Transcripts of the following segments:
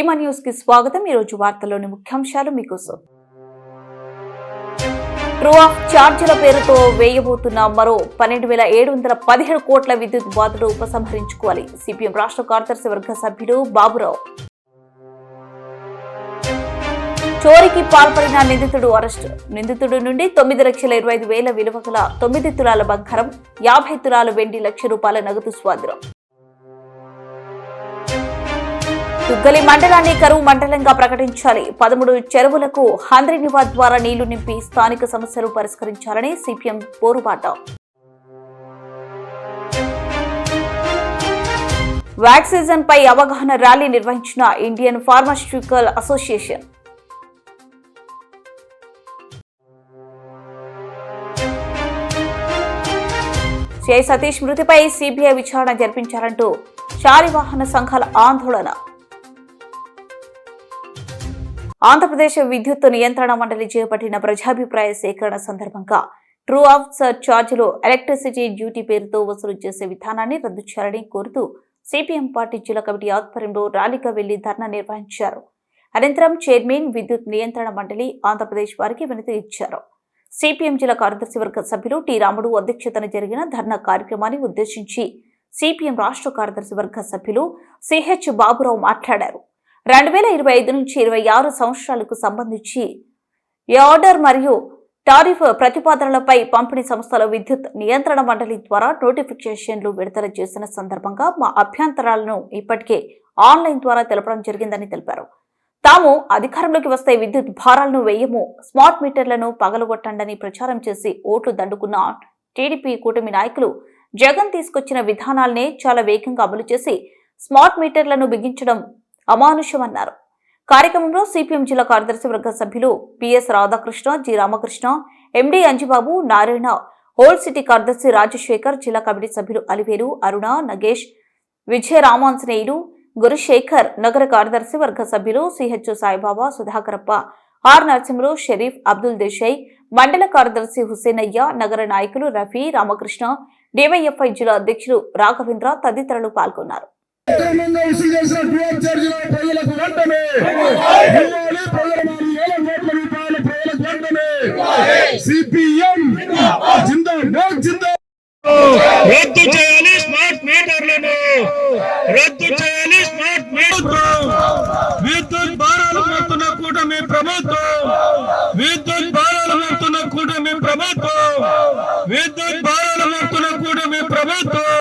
ధీమా న్యూస్ కి స్వాగతం। ఈ రోజు వార్తల్లోని ముఖ్యాంశాలు మీకోసం। ట్రూ ఆఫ్ ఛార్జీల పేరుతో వేయబోతున్న మరో 12,717 కోట్ల విద్యుత్ బాధలు ఉపసంహరించుకోవాలి। సిపిఎం రాష్ట్ర కార్యదర్శి వర్గ సభ్యుడు బాబురావు। చోరీకి పాల్పడిన నిందితుడు అరెస్టు। నిందితుడి నుండి 9,25,000 విలువ గల 9 తులాల బంగారం, 50 తులాల వెండి, ₹1,00,000 నగదు స్వాధీనం। దుగ్గలి మండలాన్ని కరువు మండలంగా ప్రకటించాలి। 13 చెరువులకు హంద్రీనివా ద్వారా నీళ్లు నింపి స్థానిక సమస్యలు పరిష్కరించాలని సిపిఎం పోరుబాట। వ్యాక్సిన్ పై అవగాహన ర్యాలీ నిర్వహించిన Indian pharmaceutical association. CI Satish మృతిపై సిబిఐ విచారణ జరిపించాలంటూ శాలివాహన సంఘాల ఆందోళన। ఆంధ్రప్రదేశ్ విద్యుత్ నియంత్రణ మండలి చేపట్టిన ప్రజాభిప్రాయ సేకరణ సందర్భంగా ట్రూ ఆఫ్ ఛార్జీలు ఎలక్ట్రిసిటీ డ్యూటీ పేరుతో వసూలు చేసే విధానాన్ని రద్దు చేయాలని కోరుతూ సిపిఎం పార్టీ జిల్లా కమిటీ ఆధ్వర్యంలో ర్యాలీగా వెళ్లి ధర్నా నిర్వహించారు। అనంతరం చైర్మన్ విద్యుత్ నియంత్రణ మండలి ఆంధ్రప్రదేశ్ వారికి వినతి ఇచ్చారు। సిపిఎం జిల్లా కార్యదర్శి వర్గ సభ్యులు టి రాముడు అధ్యక్షతన జరిగిన ధర్నా కార్యక్రమాన్ని ఉద్దేశించి సిపిఎం రాష్ట్ర కార్యదర్శి వర్గ సభ్యులు సిహెచ్ బాబురావు మాట్లాడారు। 2025 నుంచి 26 సంవత్సరాలకు సంబంధించి ఆర్డర్ మరియు టారిఫ్ ప్రతిపాదనలపై పంపిణీ సంస్థల విద్యుత్ నియంత్రణ మండలి ద్వారా నోటిఫికేషన్లు విడుదల చేసిన సందర్భంగా మా అభ్యంతరాలను ఇప్పటికే ఆన్లైన్ ద్వారా తెలపడం జరిగిందని తెలిపారు। తాము అధికారంలోకి వస్తే విద్యుత్ భారాలను వేయము, స్మార్ట్ మీటర్లను పగలగొట్టండని ప్రచారం చేసి ఓట్లు దండుకున్న టీడీపీ కూటమి నాయకులు జగన్ తీసుకొచ్చిన విధానాలనే చాలా వేగంగా అమలు చేసి స్మార్ట్ మీటర్లను బిగించడం అమానుషమన్నారు। కార్యక్రమంలో సిపిఎం జిల్లా కార్యదర్శి వర్గ సభ్యులు పిఎస్ రాధాకృష్ణ, జి రామకృష్ణ, ఎండి అంజిబాబు, నారాయణ, ఓల్డ్ సిటీ కార్యదర్శి రాజశేఖర్, జిల్లా కమిటీ సభ్యులు అలివేరు, అరుణ, నగేష్, విజయ రామాంజనేయులు, గురుశేఖర్, నగర కార్యదర్శి వర్గ సభ్యులు సిహెచ్ సాయిబాబా, సుధాకరప్ప, ఆర్ నరసింహులు, షరీఫ్, అబ్దుల్ దేశాయ్, మండల కార్యదర్శి హుసేనయ్య, నగర నాయకులు రఫీ, రామకృష్ణ, డివైఎఫ్ఐ జిల్లా అధ్యక్షులు రాఘవేంద్ర తదితరులు పాల్గొన్నారు। రద్దు చేయాలి స్మార్ట్ మీటర్లను, రద్దు చేయాలి స్మార్ట్ మీటర్। విద్యుత్ భారాలు మోస్తున్న కూటమి ప్రభుత్వం, విద్యుత్ భారాలు మోస్తున్న కూటమి ప్రభుత్వం, విద్యుత్ భారాలు మోస్తున్న కూటమి ప్రభుత్వం।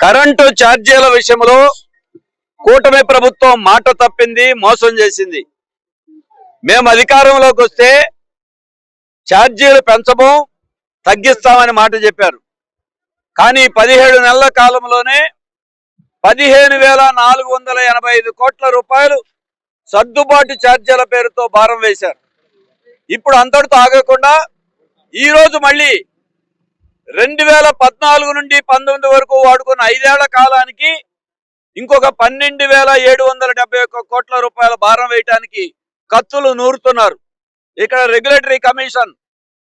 కరెంటు ఛార్జీల విషయంలో కూటమి ప్రభుత్వం మాట తప్పింది, మోసం చేసింది। మేము అధికారంలోకి వస్తే ఛార్జీలు పెంచము, తగ్గిస్తామని మాట చెప్పారు। కానీ 17 నెలల కాలంలోనే 15,485 కోట్ల రూపాయలు సర్దుబాటు ఛార్జీల పేరుతో భారం వేశారు। ఇప్పుడు అంతటితో ఆగకుండా ఈరోజు మళ్ళీ 2014 నుండి 19 వరకు వాడుకున్న 5 ఏళ్ల కాలానికి ఇంకొక 12,771 కోట్ల రూపాయల భారం వేయడానికి కత్తులు నూరుతున్నారు। ఇక్కడ రెగ్యులేటరీ కమిషన్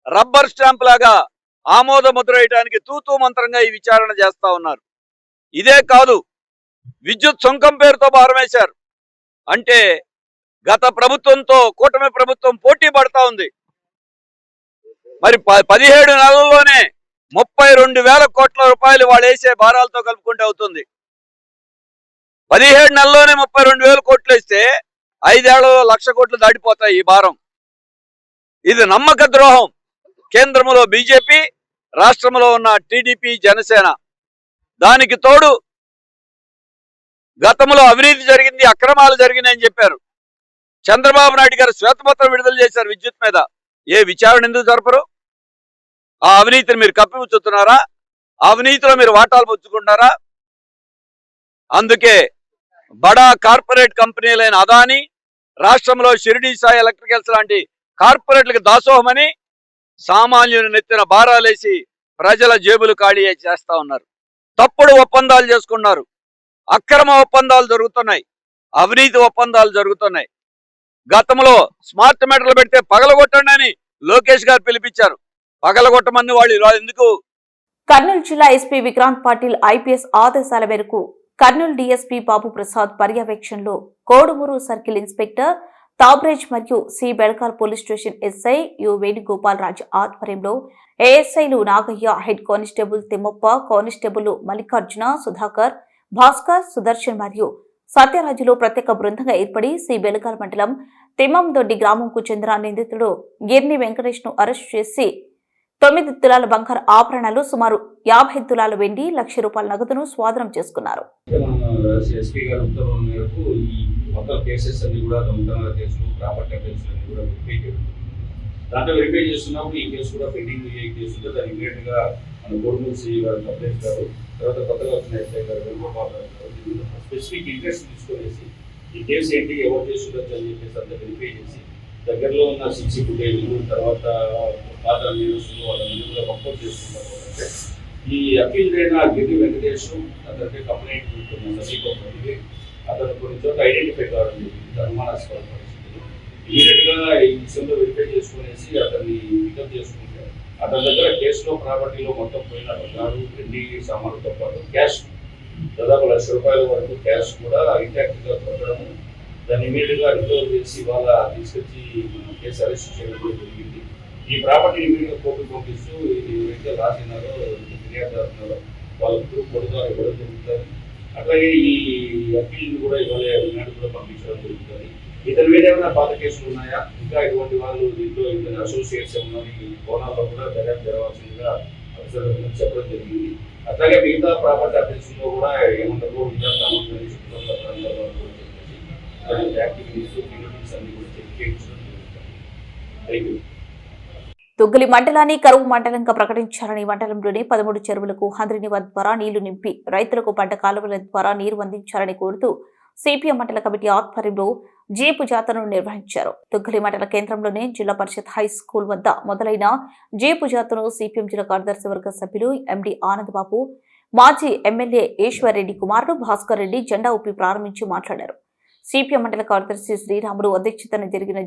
రబ్బర్ స్టాంప్ లాగా ఆమోద ముద్ర వేయడానికి తూతూ మంత్రంగా ఈ విచారణ చేస్తా ఉన్నారు। ఇదే కాదు, విద్యుత్ సుంకం పేరుతో భారం వేశారు। అంటే గత ప్రభుత్వంతో కూటమి ప్రభుత్వం పోటీ పడతా ఉంది। మరి 17 నెలల్లోనే 32,000 కోట్ల రూపాయలు వాళ్ళు వేసే భారాలతో కలుపుకుంటే అవుతుంది। 17 నెలల్లోనే 32,000 కోట్లు ఇస్తే 5 ఏళ్లలో 1,00,000 కోట్లు దాటిపోతాయి ఈ భారం। ఇది నమ్మక ద్రోహం। కేంద్రంలో బీజేపీ, రాష్ట్రంలో ఉన్న టీడీపీ, జనసేన, దానికి తోడు గతంలో అవినీతి జరిగింది, అక్రమాలు జరిగినాయని చెప్పారు. చంద్రబాబు నాయుడు గారు శ్వేతపత్రం విడుదల చేశారు విద్యుత్ మీద. ఏ విచారణ ఎందుకు జరపరు? ఆ అవినీతిని మీరు కప్పిపుచ్చుతున్నారా? అవినీతిలో మీరు వాటాలు పుచ్చుకుంటారా? అందుకే బడా కార్పొరేట్ కంపెనీలైన అదాని, రాష్ట్రంలో షిరిడి సాయి ఎలక్ట్రికల్స్ లాంటి కార్పొరేట్లకు దాసోహమని సామాన్యుని నెత్తిన భారాలేసి ప్రజల జేబులు ఖాళీ చేస్తా ఉన్నారు. తప్పుడు ఒప్పందాలు చేసుకున్నారు, అక్రమ ఒప్పందాలు జరుగుతున్నాయి, అవినీతి ఒప్పందాలు జరుగుతున్నాయి. గతంలో స్మార్ట్ మీటర్లు పెడితే పగలగొట్టండి అని లోకేష్ గారు పిలిపించారు. పగలగొట్టమని వాళ్ళు ఎందుకు? కర్నూలు జిల్లా ఎస్పీ విక్రాంత్ పాటిల్ ఐపీఎస్ ఆదేశాల మేరకు కర్నూలు డీఎస్పీ బాబు ప్రసాద్ పర్యవేక్షణలో కోడుమూరు సర్కిల్ ఇన్స్పెక్టర్ తాబ్రేజ్ మరియు C Belagal police station SI U Venugopal Raju ఆధ్వర్యంలో ఏఎస్ఐలు Nagaiah, head constable Thimmappa, constable Mallikarjuna, Sudhakar, Bhaskar, Sudarshan మరియు సత్యరాజులో ప్రత్యేక బృందంగా ఏర్పడి సి బెళకాల్ మండలం తిమ్మందొడ్డి గ్రామంకు చెందిన నిందితుడు గిర్ని వెంకటేష్ ను అరెస్టు చేసి 9 తులాల బంగారు ఆభరణాలు, సుమారు 50 తులాల వెండి, ₹1,00,000 నగదును స్వాధీనం చేసుకున్నారు. దాంట్లో వెరిఫై చేస్తున్నప్పుడు ఈ కేసు కూడా పెండింగ్ కేసు ఉంటే దాన్ని ఇమీడియట్ గా మన కోడుమూరు సిఐ గారు కంప్లైంట్ గారు, తర్వాత కొత్తగా వచ్చిన ఎస్ఐ గారు స్పెసిఫిక్ ఇంట్రెస్ట్ తీసుకునేసి ఈ కేసు ఏంటి, ఎవరు చేస్తుండొచ్చు అని చెప్పేసి అంతా వెరిఫై చేసి దగ్గరలో ఉన్న సిసి ఫుటేజ్, తర్వాత పాత న్యూస్లు వాళ్ళందరూ కూడా వర్కౌట్ చేస్తున్నారు. ఈ అప్పీల్ అయిన గిరి వెంకటేష్ అతనికి కంప్లైంట్ సమీపంలో అతను కొన్ని చోట్ల ఐడెంటిఫై కావడం జరిగింది అనుమానాస్పద పరిస్థితులు. ఇమీడియట్ గా ఈ విషయంలో వెరిఫై చేసుకునేసి అతన్ని పికప్ చేసుకుంటే అతని దగ్గర కేసులో ప్రాపర్టీలో మొత్తం పోయిన బంగారు, వెండి సామాన్లతో పాటు క్యాష్ దాదాపు ₹1,00,000 వరకు క్యాష్ కూడా ఇంటాక్ట్ గా దొరకడము, దాన్ని ఇమీడియట్ గా రికవర్ చేసి వాళ్ళ తీసుకొచ్చి కేసు అరెస్ట్ చేయడం జరిగింది. ఈ ప్రాపర్టీ ఇమీడియట్ గా కోర్టుకు పంపిస్తూ ఎవరైతే రాసినారో ఫిర్యాదుదారున్నారో వాళ్ళకు పొడుగా ఇవ్వడం జరుగుతుంది. అట్లాగే ఈ అప్పీల్ కూడా ఇవాళ ఈనాడు కూడా పంపించడం జరుగుతుంది. ఇతని మీద ఏమైనా పాత కేసులు ఉన్నాయా, ఇంకా ఇటువంటి వాళ్ళు దీంట్లో ఇతని అసోసియేట్స్ ఉన్నాయి, ఈ కోణాల్లో కూడా దర్యాప్తు జరగాల్సిందిగా చెప్పడం జరిగింది. అట్లాగే మిగతా ప్రాపర్టీ అఫీస్ లో కూడా ఏముండదు, ఇంకా అన్ని కూడా చెక్ చేయించడం జరుగుతుంది. దుగ్గలి మండలాన్ని కరువు మండలంగా ప్రకటించాలని మండలంలోని 13 చెరువులకు హంద్రినివా ద్వారా నీళ్లు నింపి రైతులకు పంట కాలువల ద్వారా నీరు అందించాలని కోరుతూ సిపిఎం మండల కమిటీ ఆధ్వర్యంలో జీపు జాతరను నిర్వహించారు. దుగ్గలి మండల కేంద్రంలోని జిల్లా పరిషత్ హై స్కూల్ వద్ద మొదలైన జీపు జాతరను సిపిఎం జిల్లా కార్యదర్శి వర్గ సభ్యులు ఎండి ఆనందబాబు, మాజీ ఎమ్మెల్యే ఈశ్వర్ రెడ్డి కుమారుడు భాస్కర్ రెడ్డి జెండా ఊపి ప్రారంభించి మాట్లాడారు. సిపిఎం మండల కార్యదర్శి శ్రీరాములు అధ్యక్షతన జరిగిన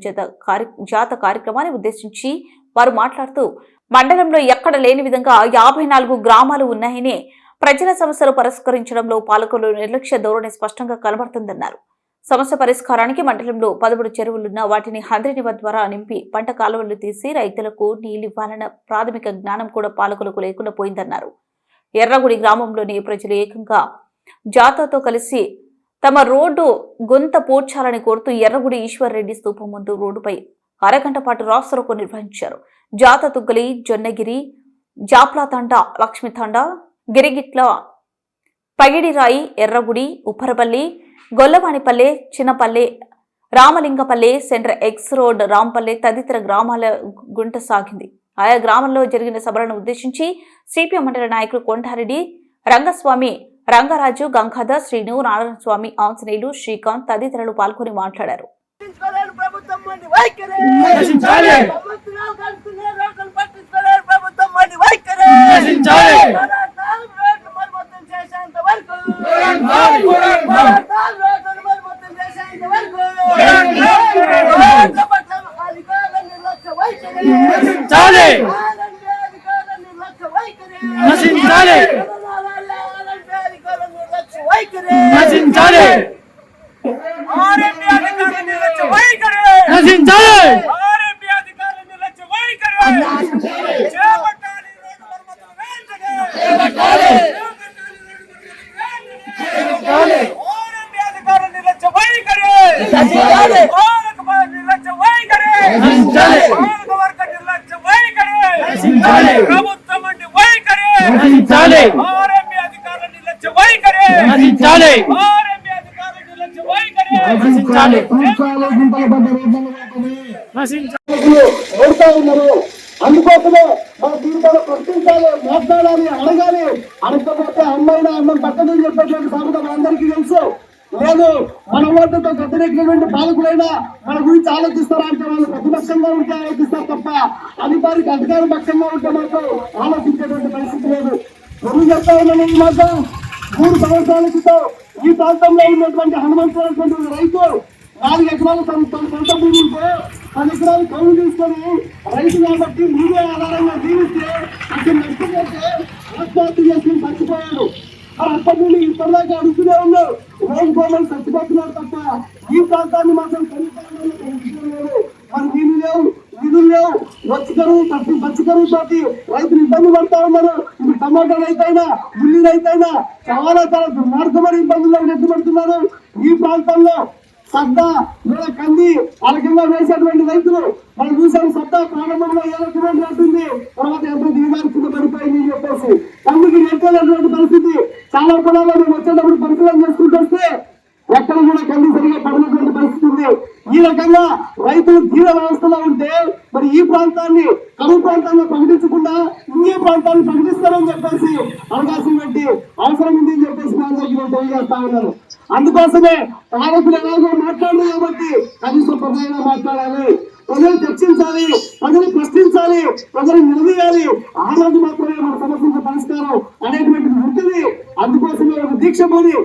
జాత కార్యక్రమాన్ని ఉద్దేశించి వారు మాట్లాడుతూ మండలంలో ఎక్కడ లేని విధంగా 54 గ్రామాలు ఉన్నాయని, ప్రజల సమస్యలు పరిష్కరించడంలో పాలకులు నిర్లక్ష్య ధోరణి స్పష్టంగా కనబడుతుందన్నారు. సమస్య పరిష్కారానికి మండలంలో 13 చెరువులున్న వాటిని హంద్రినివా ద్వారా నింపి పంట కాలువలు తీసి రైతులకు నీళ్లివ్వాలన్న ప్రాథమిక జ్ఞానం కూడా పాలకులకు లేకుండా పోయిందన్నారు. ఎర్రగుడి గ్రామంలోని ప్రజలు ఏకంగా జాతతో కలిసి తమ రోడ్డు గొంత పూడ్చాలని కోరుతూ ఎర్రగుడి ఈశ్వర్ రెడ్డి స్తూపం ముందు రోడ్డుపై అరగంట పాటు రాస్తారోకో నిర్వహించారు. జాత Tuggali, Jonnagiri, Japlathanda, Lakshmithanda, Girigitla, Pagidirai, Erragudi, Upparapalli, Gollavanipalle, Chinnapalle, Ramalingapalle, centre X road, Rampalle తదితర గ్రామాల గుంట సాగింది. ఆయా గ్రామాల్లో జరిగిన సభలను ఉద్దేశించి సిపిఎం మండల నాయకులు కొండారెడ్డి, రంగస్వామి, రంగరాజు, గంగాధర్, శ్రీను, నారాయణస్వామి, ఆంజనేయులు, శ్రీకాంత్ తదితరులు పాల్గొని మాట్లాడారు. నశించాలి. ఓడుతా ఉన్నారు. అందుకోసమే మన దీనిపైన ప్రశ్నించాలి, మాట్లాడాలి, అడగాలి. అడగకపోతే అమ్మాయినా అన్నం పట్టదని చెప్పేటువంటి సామెత మనందరికీ తెలుసు. లేదు మన ఓట్లతో వ్యతిరేకమైనటువంటి పాలకులైనా మన గురించి ఆలోచిస్తారా అంటే వాళ్ళు ప్రతిపక్షంగా ఉంటే ఆలోచిస్తారు తప్ప అధికార పక్షంగా ఉంటే మాత్రం ఆలోచించేటువంటి పరిస్థితి లేదు. ఎందుకు చెప్తా ఉన్నాను ఈ మాట? 3 సంవత్సరాల క్రితం ఈ ప్రాంతంలో ఉన్నటువంటి హనుమంతుడు రైతు 4 ఎకరాలు తన సొంత భూమి ఉంటే 10 ఎకరాలు కౌలు తీసుకొని రైతు కాబట్టి మీడియా ఆధారంగా జీవిస్తే అక్కడ నష్టపోతే ఆత్మహత్య చేసుకుని చచ్చిపోయాడు. అప్పటి నుండి ఇప్పటిదాకా అడుగుతూనే ఉన్నారు. రోజు పోమని చచ్చిపోతున్నారు తప్ప ఈ ప్రాంతాన్ని మాత్రం కనుక్కోలేదు. మరి నీళ్ళు లేవు, నిధులు లేవు. పచ్చి కరువు తోటి రైతులు ఇబ్బంది పడతా ఉన్నారు. ఇది టమాటా రైతైనా ఉల్లి రైతైనా చాలా దుర్మార్గమైన ఇబ్బందులు ఎత్తుపడుతున్నారు. ఈ ప్రాంతంలో సద్దా లేదా కంది అలకంగా వేసేటువంటి రైతులు మనం చూసాం. సద్దా ప్రారంభంలో ఏదైనా ఉంటుంది, తర్వాత ఎంతో దిగజారుకుంటూ పడిపోయింది అని చెప్పేసి కందికి నేర్చుకోలేటువంటి పరిస్థితి. చాలా పొలాల్లో మేము వచ్చేటప్పుడు పరిశీలన చేసుకుంటూ వస్తే ఎక్కడ కూడా కంది సరిగా పడినటువంటి పరిస్థితి ఉంది. ఈ రకంగా రైతులు తీవ్ర వ్యవస్థలో ఉంటే మరి ఈ ప్రాంతాన్ని కరువు ప్రాంతాన్ని ప్రకటించకుండా ఇంకే ప్రాంతాన్ని ప్రకటిస్తారని చెప్పేసి అవకాశం పెట్టి అవసరం ఉంది అని చెప్పేసి మా అందరికీ నేను తెలియజేస్తా ఉన్నాను. అందుకోసమే పాలకులు ఎలాగో మాట్లాడలేదు కాబట్టి కనీసం ప్రజలైనా మాట్లాడాలి, ప్రజలు చర్చించాలి, ప్రజలు ప్రశ్నించాలి, ప్రజలు నిలదీయాలి. ఆ రోజు మాత్రమే మన సమస్యల పరిష్కారం అనేటువంటిది ఉంటుంది. అందుకోసమే ఒక దీక్ష పోని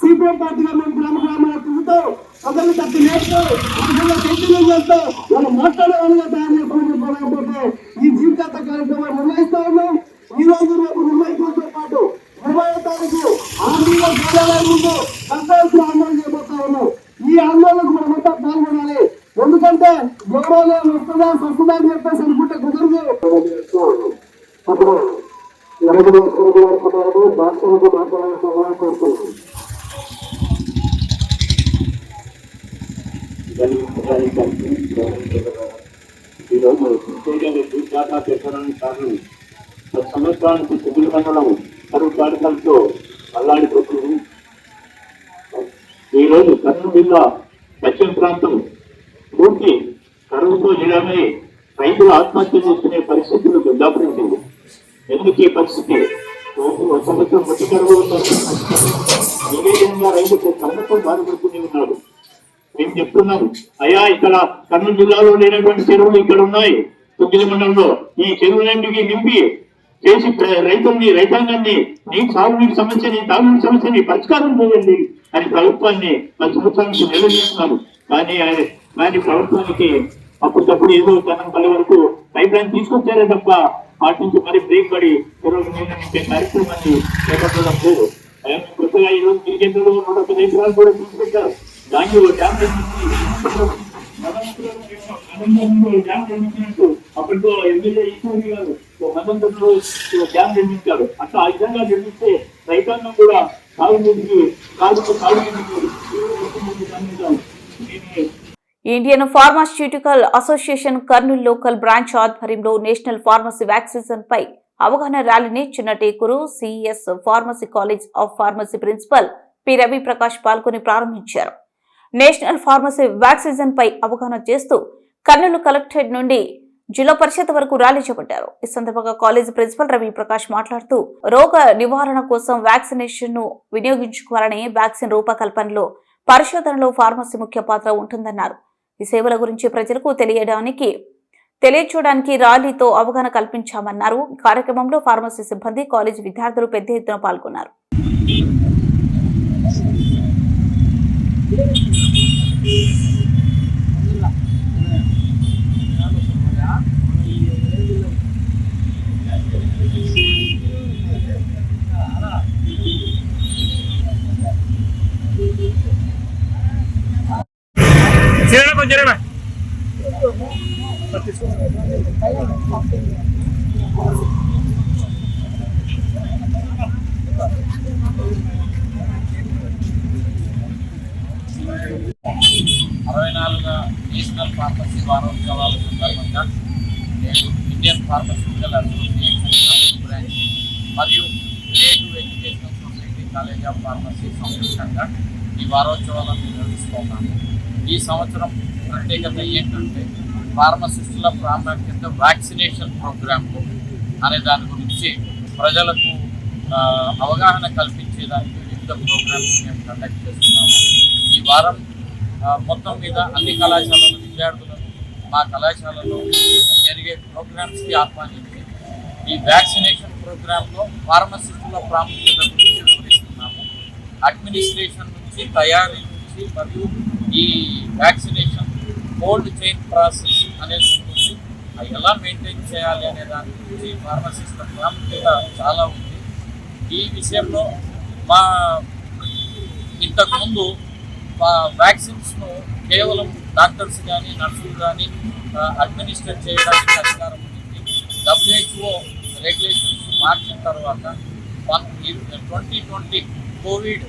సిపిఎం పార్టీగా మేము గ్రామాల తిరుగుతాం, ప్రజలు తప్పి నేర్చుకో చైతన్యం చేస్తాం, వాళ్ళు మాట్లాడే వాళ్ళుగా తయారు చేసుకోకపోతే ఈ జీవితాంత కార్యక్రమాన్ని నిర్వహిస్తా ఉన్నాం. ఈ రోజు రేపు నిర్వహించడంతో పాటు 20వ తారీఖు ఆర్మీలో కార్యాలయం ముందు కంపల్సరీ ఆందోళన చేయబోతా ఉన్నాం. ఈ ఆందోళనకు మనమంతా పాల్గొనాలి. ఎందుకంటే గౌరవం వస్తుందా అని చెప్పేసి అనుకుంటే కుదరదు. అప్పుడు భాషలకు మాట్లాడాలని కోరుతున్నాను. ఈరోజు పెట్టడానికి కారణం సంవత్సరానికి 9 మండలం కరువు కారణాలతో అల్లాడిపోతుంది. ఈరోజు కర్నూలు జిల్లా పశ్చిమ ప్రాంతం పూర్తి కరువుతో నిలమై రైతులు ఆత్మహత్య చేసుకునే పరిస్థితులు దాపరించింది. ఎందుకు ఈ పరిస్థితి? సంవత్సరం మొత్తం కరువు ఇదే విధంగా రైతులు కరువుతో బాధపడుతూనే ఉన్నారు. మేము చెప్తున్నాము, అయ్యా ఇక్కడ కర్నూలు జిల్లాలో లేనటువంటి చెరువులు ఇక్కడ ఉన్నాయి. 9 మండలంలో ఈ చెరువులన్నింటికి నింపి చేసి రైతాంగాన్ని నీ సాగునీటి సమస్యని తాగునీటి సమస్యని పరిష్కారం చేయండి అని ప్రభుత్వాన్ని 10 సంవత్సరాల నుంచి నిలదీస్తున్నారు. కానీ ప్రభుత్వానికి అప్పటికప్పుడు ఏదో జనంపల్లి వరకు పైప్ లైన్ తీసుకొచ్చారే తప్ప వాటి నుంచి మరి బ్రేక్ పడి చెరువులు నింపే కార్యక్రమాన్ని చేపట్టడం లేదు. కొత్తగా ఈరోజు గిరిజనులు 110 ఎకరాలు కూడా తీసుకొచ్చారు. దాంట్లో డ్యామ్ నిర్మించినట్టు అప్పట్లో ఎమ్మెల్యే ఈశ్వరి గారు మదంలో డ్యామ్ నిర్మించారు. అట్లా ఆ విధంగా నిర్మిస్తే రైతాంగం కూడా సాగునీటికి Indian pharmaceutical association Kurnool local branch ఆధ్వర్యంలో నేషనల్ ఫార్మసీ వ్యాక్సినేషన్ పై అవగాహన ర్యాలీని Chinnatekur CS pharmacy college of pharmacy principal P Ravi Prakash పాల్గొని ప్రారంభించారు. నేషనల్ ఫార్మసీ వ్యాక్సినేషన్ పై అవగాహన చేస్తూ కర్నూలు కలెక్టరేట్ నుండి జిల్లా పరిషత్ వరకు ర్యాలీ చేపట్టారు. ఈ సందర్భంగా కాలేజీ ప్రిన్సిపల్ రవి ప్రకాష్ మాట్లాడుతూ రోగ నివారణ కోసం వ్యాక్సినేషన్ ను వినియోగించుకోవాలని, వ్యాక్సిన్ రూపకల్పనలో పరిశోధనలో ఫార్మసీ ముఖ్య పాత్ర ఉంటుందన్నారు. ఈ సేవల గురించి ప్రజలకు తెలియచేయడానికి ర్యాలీతో అవగాహన కల్పించామన్నారు. కార్యక్రమంలో ఫార్మసీ సిబ్బంది, కాలేజీ విద్యార్థులు పెద్ద ఎత్తున పాల్గొన్నారు. నేషనల్ ఫార్మసీ వారోత్సవాల సందర్భంగా నేను ఇండియన్ ఫార్మస్యూటికల్ అసోసియేషన్ బ్రాంచ్ మరియు creative educational society college of pharmacy సంయుక్తంగా ఈ వారోత్సవాలను నిర్వహిస్తున్నాము. ఈ సంవత్సరం ప్రత్యేకత ఏంటంటే ఫార్మసిస్టుల ప్రాముఖ్యత వ్యాక్సినేషన్ ప్రోగ్రాంలు అనే దాని గురించి ప్రజలకు అవగాహన కల్పించేదానికి వివిధ ప్రోగ్రామ్స్ మేము కండక్ట్ చేస్తున్నాము. ఈ వారం మొత్తం మీద అన్ని కళాశాలల విద్యార్థులను మా కళాశాలలో జరిగే ప్రోగ్రామ్స్కి ఆహ్వానించి ఈ వ్యాక్సినేషన్ ప్రోగ్రాంలో ఫార్మసిస్టుల ప్రాముఖ్యత గురించి వివరిస్తున్నాము. అడ్మినిస్ట్రేషన్ నుంచి తయారీ నుంచి మరియు ఈ వ్యాక్సినేషన్ కోల్డ్ చైన్ ప్రాసెస్ అనేది ఉంటుంది, అది ఎలా మెయింటైన్ చేయాలి అనే దాని గురించి ఫార్మసిస్టుల ప్రాముఖ్యత చాలా ఉంది. ఈ విషయంలో మా ఇంతకుముందు వ్యాక్సిన్స్ను కేవలం డాక్టర్స్ కానీ నర్సులు కానీ అడ్మినిస్ట్రేట్ చేయడానికి అధికారం ఉంది. WHO రెగ్యులేషన్స్ మార్చిన తర్వాత 2020 కోవిడ్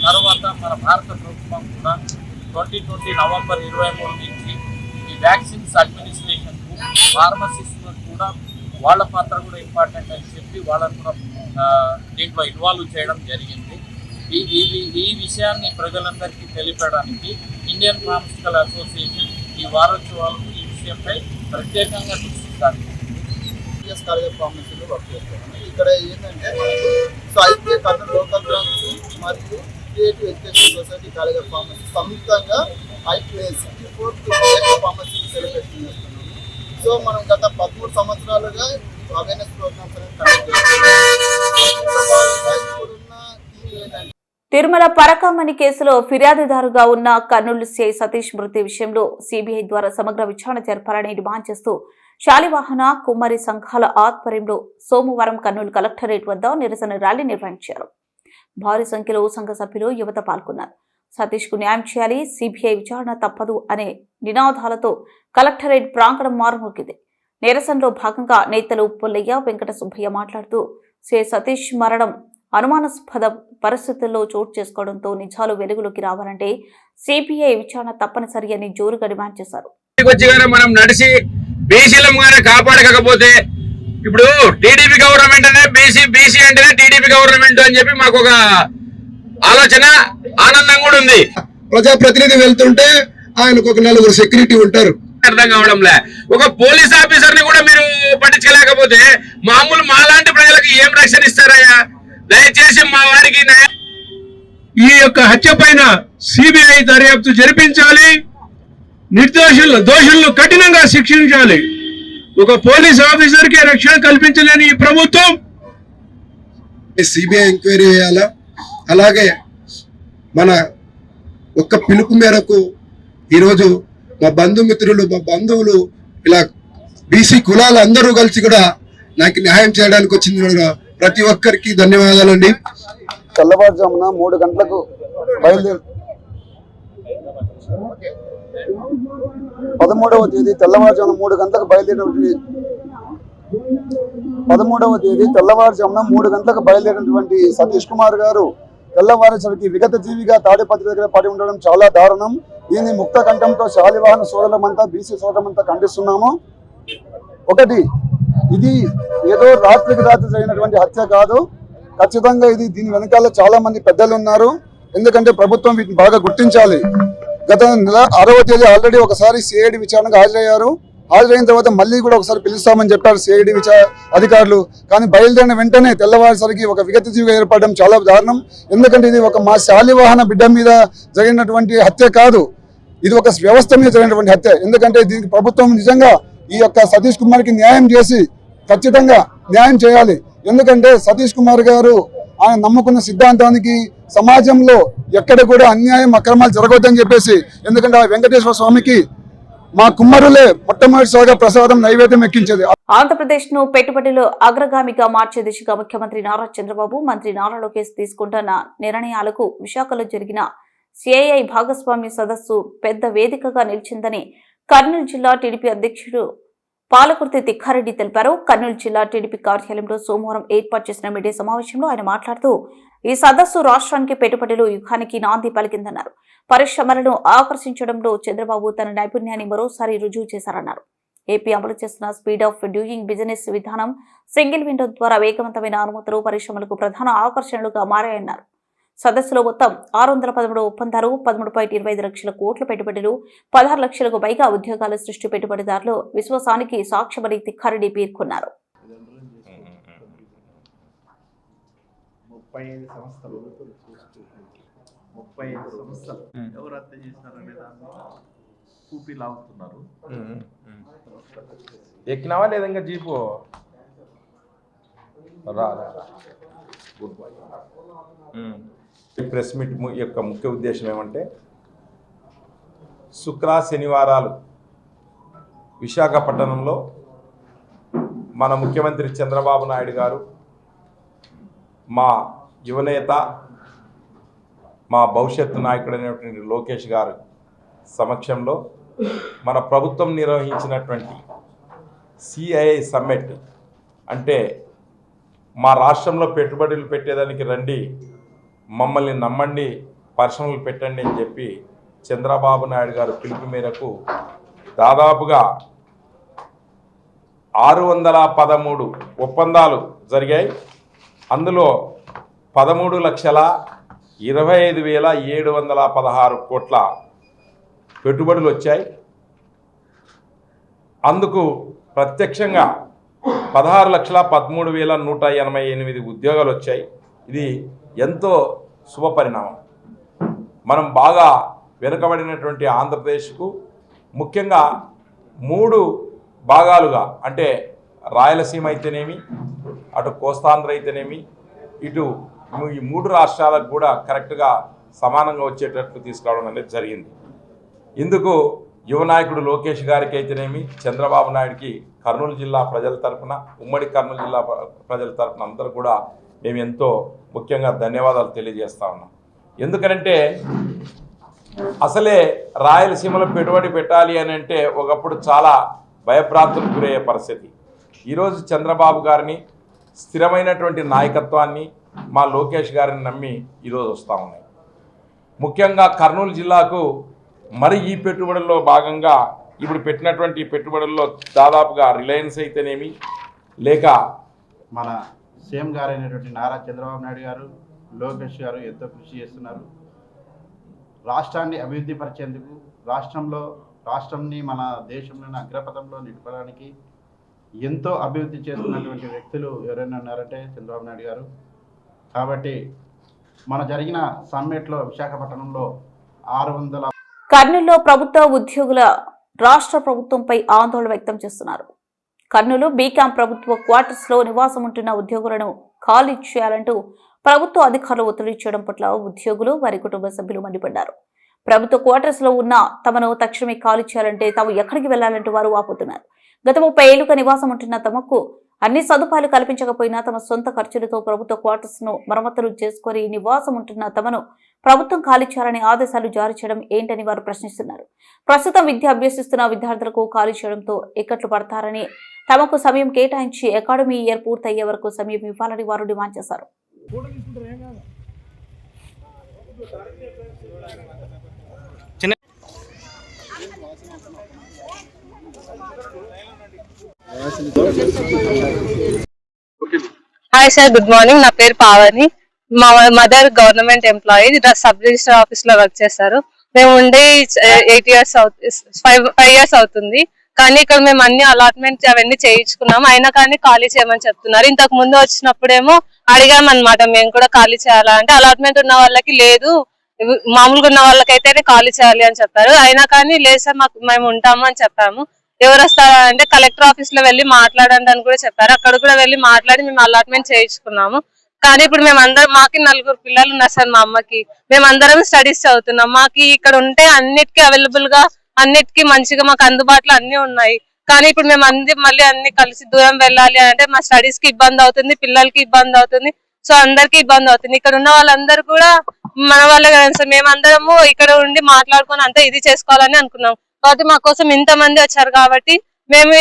తర్వాత మన భారత ప్రభుత్వం కూడా 2020 నవంబర్ 23 నుంచి ఈ వ్యాక్సిన్స్ అడ్మినిస్ట్రేషన్కు ఫార్మసిస్టులకు కూడా వాళ్ళ పాత్ర కూడా ఇంపార్టెంట్ అని చెప్పి వాళ్ళని కూడా దీంట్లో ఇన్వాల్వ్ చేయడం జరిగింది. ఈ విషయాన్ని ప్రజలందరికీ తెలిపడానికి ఇండియన్ ఫార్మసిటికల్ అసోసియేషన్ ఈ వారోత్సవాలకు ఈ విషయంపై ప్రత్యేకంగా దృష్టి సారించింది. కాలేజ్ ఆఫ్ ఫార్మసీలో వర్క్ చేస్తున్నాను. ఇక్కడ ఏంటంటే ఐపీఏ కర్నూలు లోకల్ బ్రాంచ్ మరియు creative education society college of pharmacy సంయుక్తంగా ఐపీఎస్ 64th ఫార్మసీ సెలబ్రేషన్ చేస్తున్నాము. సో మనం గత 13 సంవత్సరాలుగా అవేర్నెస్ ప్రోగ్రామ్స్ అనేది కండక్ట్ చేస్తున్నాం. ఇప్పుడున్న థీమ్ ఏంటంటే తిరుమల పరకామణి కేసులో ఫిర్యాదుదారుగా ఉన్న కర్నూలు సిఐ సతీష్ మృతి విషయంలో సిబిఐ ద్వారా సమగ్ర విచారణ జరపాలని డిమాండ్ చేస్తూ శాలివాహన కుమ్మరి సంఘాల ఆధ్వర్యంలో సోమవారం కర్నూలు కలెక్టరేట్ వద్ద నిరసన ర్యాలీ నిర్వహించారు. భారీ సంఖ్యలో సంఘ సభ్యులు యువత పాల్గొన్నారు. సతీష్ కు న్యాయం చేయాలి, సిబిఐ విచారణ తప్పదు అనే నినాదాలతో కలెక్టరేట్ ప్రాంగణం మారుమోగింది. నిరసనలో భాగంగా నేతలు పుల్లయ్య, వెంకట సుబ్బయ్య మాట్లాడుతూ సిఐ సతీష్ మరణం అనుమానాస్పద పరిస్థితుల్లో చోటు చేసుకోవడంతో నిజాలు వెలుగులోకి రావాలంటే సిబిఐ విచారణ తప్పనిసరి అని జోరుగా డిమాండ్ చేశారు. మనం నడిచి బీసీలంగానే కాపాడకపోతే ఇప్పుడు టీడీపీ గవర్నమెంట్ అనే బీసీ అంటేనే టీడీపీ గవర్నమెంట్ అని చెప్పి మాకు ఒక ఆలోచన ఆనందం కూడా ఉంది. ప్రజాప్రతినిధి వెళ్తుంటే ఆయనకు ఒక 4 సెక్యూరిటీ ఉంటారు. అర్థం కావడంలే, ఒక పోలీస్ ఆఫీసర్ ని కూడా మీరు పట్టించలేకపోతే మామూలు మాలాంటి ప్రజలకు ఏం రక్షణ ఇస్తారయ్యా? దయచేసి మా వారికి ఈ యొక్క హత్య పైన సిబిఐ దర్యాప్తు జరిపించాలి, దోషులను కఠినంగా శిక్షించాలి. ఒక పోలీస్ ఆఫీసర్ కి రక్షణ కల్పించలేని ఈ ప్రభుత్వం సిబిఐ ఎంక్వైరీ చేయాలా. అలాగే మన ఒక్క పిలుపు మేరకు ఈరోజు మా బంధుమిత్రులు, మా బంధువులు, ఇలా బీసీ కులాలు అందరూ కలిసి కూడా నాకు న్యాయం చేయడానికి వచ్చింది. ప్రతి ఒక్కరికి ధన్యవాదాలండి. తెల్లవారుజామున 3 గంటలకు బయలుదేరి 13వ తేదీ తెల్లవారుజామున 3 గంటలకు బయలుదేరినటువంటి సతీష్ కుమార్ గారు తెల్లవారేసరికి విగత జీవిగా తాడిపత్రి దగ్గర పడి ఉండడం చాలా దారుణం. దీన్ని ముక్త కంఠంతో శాలివాహన సోదరులమంతా, బీసీ సోదరులమంతా ఖండిస్తున్నాము. ఒకటి, ఇది ఏదో రాత్రికి రాత్రి జరిగినటువంటి హత్య కాదు. ఖచ్చితంగా దీని వెనకాల చాలా మంది పెద్దలు ఉన్నారు. ఎందుకంటే ప్రభుత్వం వీటిని బాగా గుర్తించాలి. గత నెల 6వ తేదీ ఆల్రెడీ ఒకసారి సిఐడి విచారణకు హాజరయ్యారు. హాజరైన తర్వాత మళ్ళీ కూడా ఒకసారి పిలుస్తామని చెప్పారు సిఐడి అధికారులు. కానీ బయలుదేరిన వెంటనే తెల్లవారుసరికి ఒక విగత జీవిగా ఏర్పడడం చాలా దారుణం. ఎందుకంటే ఇది ఒక మా శాలివాహన బిడ్డ మీద జరిగినటువంటి హత్య కాదు, ఇది ఒక వ్యవస్థ మీద జరిగినటువంటి హత్య. ఎందుకంటే దీనికి ప్రభుత్వం నిజంగా ఈ యొక్క సతీష్ కుమార్కి న్యాయం చేసి ఖచ్చితంగా న్యాయం చేయాలి. ఎందుకంటే సతీష్ కుమార్ గారు ఆయన నమ్ముకున్న సిద్ధాంతానికి సమాజంలో ఎక్కడ కూడా అన్యాయం, అక్రమాలు జరగవద్దని చెప్పేసి, ఎందుకంటే ఆ వెంకటేశ్వర స్వామికి మా కుమ్మరులే మొట్టమొదటిసారిగా ప్రసాదం నైవేద్యం ఎక్కించేది. ఆంధ్రప్రదేశ్ ను పెట్టుబడులు అగ్రగామిగా మార్చే దిశగా ముఖ్యమంత్రి నారా చంద్రబాబు, మంత్రి నారా లోకేష్ తీసుకుంటున్న నిర్ణయాలకు విశాఖలో జరిగిన సిఐఐ భాగస్వామ్య సదస్సు పెద్ద వేదికగా నిలిచిందని కర్నూలు జిల్లా టీడీపీ అధ్యక్షుడు పాలకుర్తి తిక్కారెడ్డి తెలిపారు. కర్నూలు జిల్లా టీడీపీ కార్యాలయంలో సోమవారం ఏర్పాటు చేసిన మీడియా సమావేశంలో ఆయన మాట్లాడుతూ ఈ సదస్సు రాష్ట్రానికి పెట్టుబడులు యుగానికి నాంది పలికిందన్నారు. పరిశ్రమలను ఆకర్షించడంలో చంద్రబాబు తన నైపుణ్యాన్ని మరోసారి రుజువు చేశారన్నారు. ఏపీ అమలు చేస్తున్న స్పీడ్ ఆఫ్ డూయింగ్ బిజినెస్ విధానం, సింగిల్ విండో ద్వారా వేగవంతమైన అనుమతులు పరిశ్రమలకు ప్రధాన ఆకర్షణలుగా మారాయన్నారు. సదస్సులో మొత్తం 613 ఒప్పందాలు, 13.25 లక్షల కోట్ల పెట్టుబడులు, 16 లక్షలకు పైగా ఉద్యోగాల సృష్టి పెట్టుబడిదారులు విశ్వాసానికి సాక్ష్యమని తిక్కారెడ్డి పేర్కొన్నారు. 35 సంస్థలు ఎవరు హత్య చేశారనే దాన్ని కూపీ లాగుతున్నారు. ఎక్కినావా లేదా ఇంకా జీపు రా గుడ్ బాయ్. ఈ ప్రెస్ మీట్ యొక్క ముఖ్య ఉద్దేశం ఏమంటే శుక్ర శనివారాలు విశాఖపట్నంలో మన ముఖ్యమంత్రి చంద్రబాబు నాయుడు గారు, మా యువనేత, మా భవిష్యత్తు నాయకుడైనటువంటి లోకేష్ గారు సమక్షంలో మన ప్రభుత్వం నిర్వహించినటువంటి సిఐఐ సమ్మిట్, అంటే మా రాష్ట్రంలో పెట్టుబడులు పెట్టేదానికి రండి, మమ్మల్ని నమ్మండి, పరిశ్రమలు పెట్టండి అని చెప్పి చంద్రబాబు నాయుడు గారు పిలుపు మేరకు దాదాపుగా 613 ఒప్పందాలు జరిగాయి. అందులో 13,25,716 కోట్ల పెట్టుబడులు వచ్చాయి. అందుకు ప్రత్యక్షంగా 16,13,188 ఉద్యోగాలు వచ్చాయి. ఇది ఎంతో శుభపరిణామం. మనం బాగా వెనుకబడినటువంటి ఆంధ్రప్రదేశ్కు ముఖ్యంగా 3 భాగాలుగా, అంటే రాయలసీమ అయితేనేమి, అటు కోస్తాంధ్ర అయితేనేమి, ఇటు ఈ 3 రాష్ట్రాలకు కూడా కరెక్ట్గా సమానంగా వచ్చేటట్లు తీసుకురావడం అనేది జరిగింది. ఇందుకు యువ నాయకుడు లోకేష్ గారికి అయితేనేమి, చంద్రబాబు నాయుడికి కర్నూలు జిల్లా ప్రజల తరఫున, ఉమ్మడి కర్నూలు జిల్లా ప్రజల తరఫున అందరూ కూడా మేము ఎంతో ముఖ్యంగా ధన్యవాదాలు తెలియజేస్తా ఉన్నాం. ఎందుకంటే అసలే రాయలసీమలో పెట్టుబడి పెట్టాలి అని అంటే ఒకప్పుడు చాలా భయభ్రాంతులకు గురయ్యే పరిస్థితి. ఈరోజు చంద్రబాబు గారిని, స్థిరమైనటువంటి నాయకత్వాన్ని, మా లోకేష్ గారిని నమ్మి ఈరోజు వస్తూ ఉన్నాయి. ముఖ్యంగా కర్నూలు జిల్లాకు మరి ఈ పెట్టుబడుల్లో భాగంగా ఇప్పుడు పెట్టినటువంటి పెట్టుబడుల్లో దాదాపుగా రిలయన్స్ అయితేనేమి, లేక మన సీఎం గారు అయినటువంటి నారా చంద్రబాబు నాయుడు గారు, లోకేష్ గారు ఎంతో కృషి చేస్తున్నారు. రాష్ట్రాన్ని అభివృద్ధి పరిచేందుకు, రాష్ట్రంని మన దేశంలోని అగ్రపథంలో నిలపడానికి ఎంతో అభివృద్ధి చేస్తున్నటువంటి వ్యక్తులు ఎవరైనా ఉన్నారంటే చంద్రబాబు నాయుడు గారు. కాబట్టి మన జరిగిన సమ్మిట్లో విశాఖపట్నంలో 600 కర్నూలులో ప్రభుత్వ ఉద్యోగుల రాష్ట్ర ప్రభుత్వంపై ఆందోళన వ్యక్తం చేస్తున్నారు. కర్నూలు బీకాం ప్రభుత్వ క్వార్టర్స్ లో నివాసం ఉంటున్న ఉద్యోగులను ఖాళీ చేయాలంటూ ప్రభుత్వ అధికారులు ఒత్తిడి చేయడం పట్ల ఉద్యోగులు, వారి కుటుంబ సభ్యులు మండిపడ్డారు. ప్రభుత్వ క్వార్టర్స్ లో ఉన్న తమను తక్షణమే ఖాళీ చేయాలంటే తాము ఎక్కడికి వెళ్లాలంటూ వారు వాపోతున్నారు. గత 30 ఏళ్లుగా నివాసం ఉంటున్న తమకు అన్ని సదుపాయాలు కల్పించకపోయినా తమ సొంత ఖర్చులతో ప్రభుత్వ క్వార్టర్స్ ను మరమ్మతులు చేసుకుని నివాసం ఉంటున్న తమను ప్రభుత్వం ఖాళీ చేయాలని ఆదేశాలు జారీ చేయడం ఏంటని వారు ప్రశ్నిస్తున్నారు. ప్రస్తుతం విద్య అభ్యసిస్తున్న విద్యార్థులకు ఖాళీ చేయడంతో ఇక్కట్లు పడతారని, తమకు సమయం కేటాయించి అకాడమీ ఇయర్ పూర్తయ్యే వరకు సమయం ఇవ్వాలని వారు డిమాండ్ చేశారు. Hi sir, good morning. నా పేరు పావని. మా mother government employee, sub register office లో వర్క్ చేస్తారు. మేము ఉండే 5 years అవుతుంది. కానీ ఇక్కడ మేము అన్ని అలాట్మెంట్ అవన్నీ చేయించుకున్నాము, అయినా కానీ ఖాళీ చేయమని చెప్తున్నారు. ఇంతకు ముందు వచ్చినప్పుడేమో అడిగామన్నమాట, మేము కూడా ఖాళీ చేయాలా అంటే అలాట్మెంట్ ఉన్న వాళ్ళకి లేదు, మామూలుగా ఉన్న వాళ్ళకైతేనే ఖాళీ చేయాలి అని చెప్పారు. అయినా కానీ లేదు సార్, మేము ఉంటాము అని చెప్పాము. ఎవరు వస్తారా అంటే కలెక్టర్ ఆఫీస్ లో వెళ్ళి మాట్లాడండి అని కూడా చెప్పారు. అక్కడ కూడా వెళ్ళి మాట్లాడి మేము అలాట్మెంట్ చేయించుకున్నాము. కానీ ఇప్పుడు మాకి 4 పిల్లలు ఉన్నారు సార్. మా అమ్మకి మేమందరం స్టడీస్ చదువుతున్నాం. మాకు ఇక్కడ ఉంటే అన్నిటికీ అవైలబుల్ గా, అన్నిటికీ మంచిగా మాకు అందుబాటులో అన్ని ఉన్నాయి. కానీ ఇప్పుడు మేము మళ్ళీ అన్ని కలిసి దూరం వెళ్ళాలి అంటే మా స్టడీస్ కి ఇబ్బంది అవుతుంది, పిల్లలకి ఇబ్బంది అవుతుంది, సో అందరికి ఇబ్బంది అవుతుంది. ఇక్కడ ఉన్న వాళ్ళందరూ కూడా మన వాళ్ళే కదా సార్. మేమందరము ఇక్కడ ఉండి మాట్లాడుకొని అంతా ఇది చేసుకోవాలని అనుకున్నాం. కాబట్టి మా కోసం ఇంతమంది వచ్చారు కాబట్టి మేము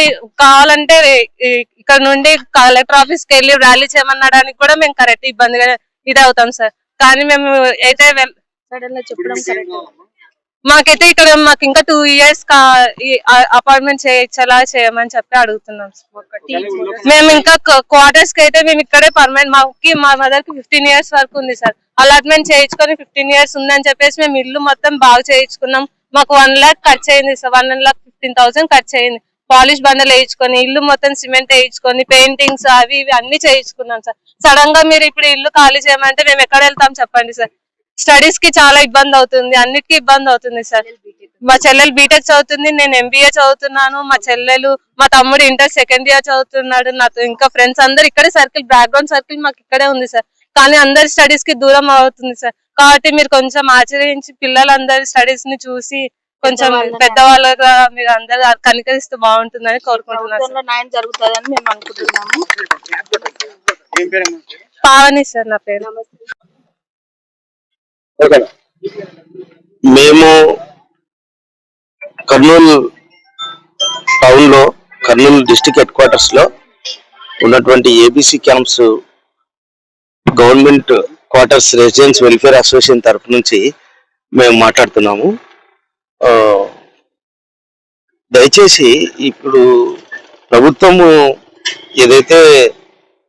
కావాలంటే ఇక్కడ నుండి కలెక్టర్ ఆఫీస్ కి వెళ్ళి ర్యాలీ చేయమనడానికి కూడా మేము కరెక్ట్ ఇబ్బందిగా ఇది అవుతాం సార్. కానీ మేము అయితే చెప్పడం కరెక్ట్. మాకైతే ఇక్కడ మాకు ఇంకా 2 years అపాయింట్మెంట్ చేయించేలా చేయమని చెప్పి అడుగుతున్నాం. మేము ఇంకా క్వార్టర్స్ కి అయితే మేము ఇక్కడే పర్మనెంట్, మా మదర్ కి 15 years వరకు ఉంది సార్. అలాట్మెంట్ చేయించుకొని 15 years ఉందని చెప్పేసి మేము ఇల్లు మొత్తం బాగా చేయించుకున్నాం. మాకు 1 lakh ఖర్చు అయింది సార్. 1,15,000 ఖర్చు అయింది. పాలిష్ బండలు వేయించుకొని ఇల్లు మొత్తం సిమెంట్ వేయించుకొని పెయింటింగ్స్ అవి ఇవి అన్ని చేయించుకున్నాం సార్. సడన్ గా మీరు ఇప్పుడు ఇల్లు ఖాళీ చేయమంటే మేము ఎక్కడ వెళ్తాం చెప్పండి సార్. స్టడీస్ కి చాలా ఇబ్బంది అవుతుంది, అన్నిటికీ ఇబ్బంది అవుతుంది సార్. మా చెల్లెలు బీటెక్ చదువుతుంది, నేను MBA చదువుతున్నాను. మా తమ్ముడు ఇంటర్ 2nd year చదువుతున్నాడు. నాతో ఇంకా ఫ్రెండ్స్ అందరు ఇక్కడే సర్కిల్, బ్యాక్గ్రౌండ్ సర్కిల్ మాకు ఇక్కడే ఉంది సార్. కానీ అందరి స్టడీస్ కి దూరం అవుతుంది సార్. కాబట్టి మీరు కొంచెం ఆచరించి పిల్లలందరి స్టడీస్ ని చూసి కొంచెం పెద్దవాళ్ళగా మీరు అందరు కనికరిస్తే బాగుంటుందని కోరుకుంటున్నాను. న్యాయం జరుగుతుందని మేము అనుకుంటున్నాము. పావని సార్ నా పేరు. మేము కర్నూలు టౌన్ లో, కర్నూలు డిస్ట్రిక్ట్ హెడ్ క్వార్టర్స్ లో ఉన్నటువంటి ABC camps government quarters residence welfare association తరఫు నుంచి మేము మాట్లాడుతున్నాము. దయచేసి ఇప్పుడు ప్రభుత్వము ఏదైతే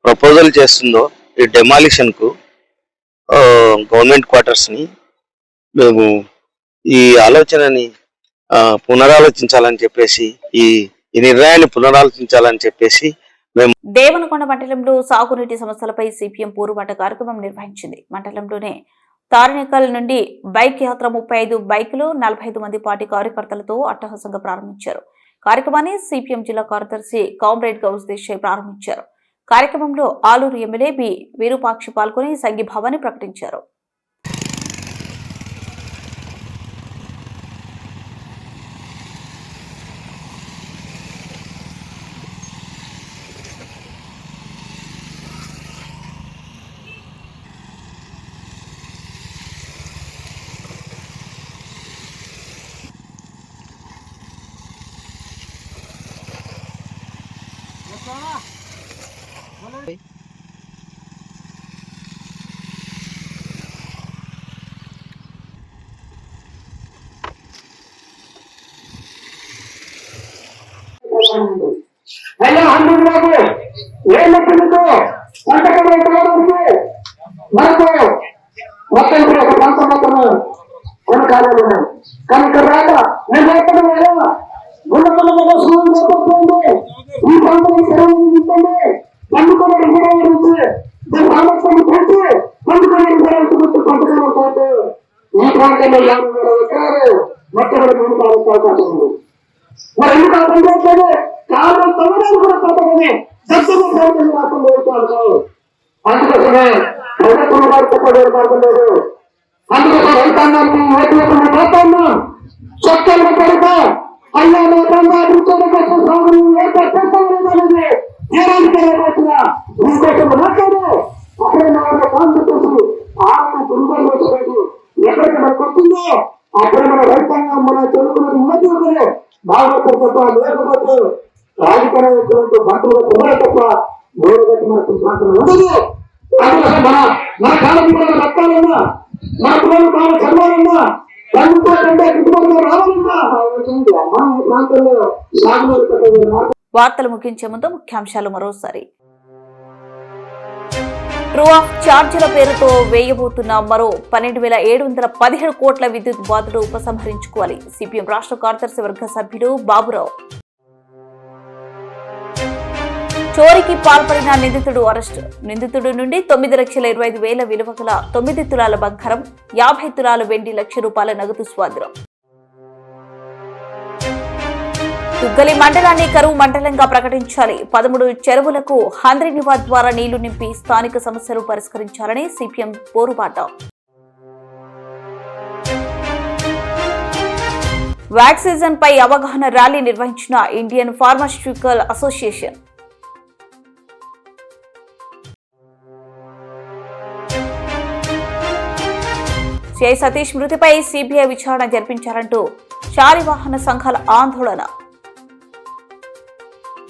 ప్రపోజల్ చేస్తుందో ఈ డెమాలిషన్ కు గవర్నమెంట్ క్వార్టర్స్ ని మేము ఈ ఆలోచనని పునరాలోచించాలని చెప్పేసి ఈ నిర్ణయాన్ని పునరాలోచించాలని చెప్పేసి మేము దేవనకొండ మండలంలో సాగునీటి సమస్యలపై CPM పోరుబాట కార్యక్రమం నిర్వహించింది. మండలంలోనే తారనేకల్ నుండి బైక్ యాత్ర 35 బైకులు 45 మంది పార్టీ కార్యకర్తలతో అట్టహాసంగా ప్రారంభించారు. కార్యక్రమాన్ని CPM జిల్లా కార్యదర్శి కామ్రేడ్ గౌస్ దేశాయ్ ప్రారంభించారు. కార్యక్రమంలో ఆలూరు ఎమ్మెల్యే బి విరూపాక్షి పాల్గొని సంఘీభావాన్ని ప్రకటించారు. అయ్యా 100 బాబు ఏమవుతుందో వంటకం మనకు మొత్తం కూడా ఒక పంట మొత్తం కొన్ని కాలాలు ఉన్నాయి. కానీ ఇక్కడ రాక నేను చెప్పడం లేదా ఉన్నతంగా ఈ పంటని సెలవుండి పండుకొని నుంచి దాని సామర్థ్యాన్ని పెంచి పండుకొని పంటకాలం పోతే ఈ ప్రాంతంలో 50,000 ఎకరాలు మొత్తం కూడా భూమి అవకాశం ఉంది. మరి ఎందుకు అర్థం చేయట్లేదు? కారణం తవ్వడానికి కూడా తప్పదని దర్శనం రాకుండా వెళ్తాను. అందుకోసమే ప్రభుత్వం వారు తప్పడం మార్గం లేదు. అందుకోసం రైతాంగాన్ని ఓట్లేకుండా పోతున్నాం. చక్కలు కొడుక అయ్యా లేకుండా అభివృద్ధి కోసం సాగుని ఏర్పడుతుంది. ఏడాదిపోతున్నా ఇంకోసం మాట్లాడు అక్కడ కాంతి చూసి ఆమె పురుగులు వచ్చేది ఎక్కడికి మనకు వచ్చిందో అక్కడ మన రైతాంగం మన తెలుగులో ఉన్నది బాగుంటుంది తప్ప లేకపోతే రాజకీయ బట్టలు కొమ్మలే తప్ప మూడు గట్టి మనకు మాత్రం ఉండదు. అందుకోసం మన కాలం పిల్లలు రక్తాలన్నా మన పిల్లలు బాగా చదవాలన్నా ప్రభుత్వం కంటే కుటుంబంలో రావాలన్నా మన ప్రాంతంలో సాగులో వార్తలు ముగించే ముందు ముఖ్యాంశాలు మరోసారి. ట్రూ ఆఫ్ ఛార్జీల పేరుతో వేయబోతున్న మరో 12,717 కోట్ల విద్యుత్ బాధలు ఉపసంహరించుకోవాలి. CPM రాష్ట్ర కార్యదర్శి వర్గ సభ్యుడు బాబురావు. చోరీకి పాల్పడిన నిందితుడు అరెస్టు. నిందితుడి నుండి 9,25,000 విలువ గల 9 తులాల బంగారం, 50 తులాల వెండి, ₹1,00,000 నగదు స్వాధీనం. తుగ్గలి మండలాన్ని కరువు మండలంగా ప్రకటించాలి. 13 చెరువులకు హంద్రీనివా ద్వారా నీళ్లు నింపి స్థానిక సమస్యలు పరిష్కరించాలని CPM పోరుబాట. వ్యాక్సిజన్ పై అవగాహన ర్యాలీ నిర్వహించిన Indian pharmaceutical association. CI Satish మృతిపై CBI విచారణ జరిపించాలంటూ శాలివాహన సంఘాల ఆందోళన.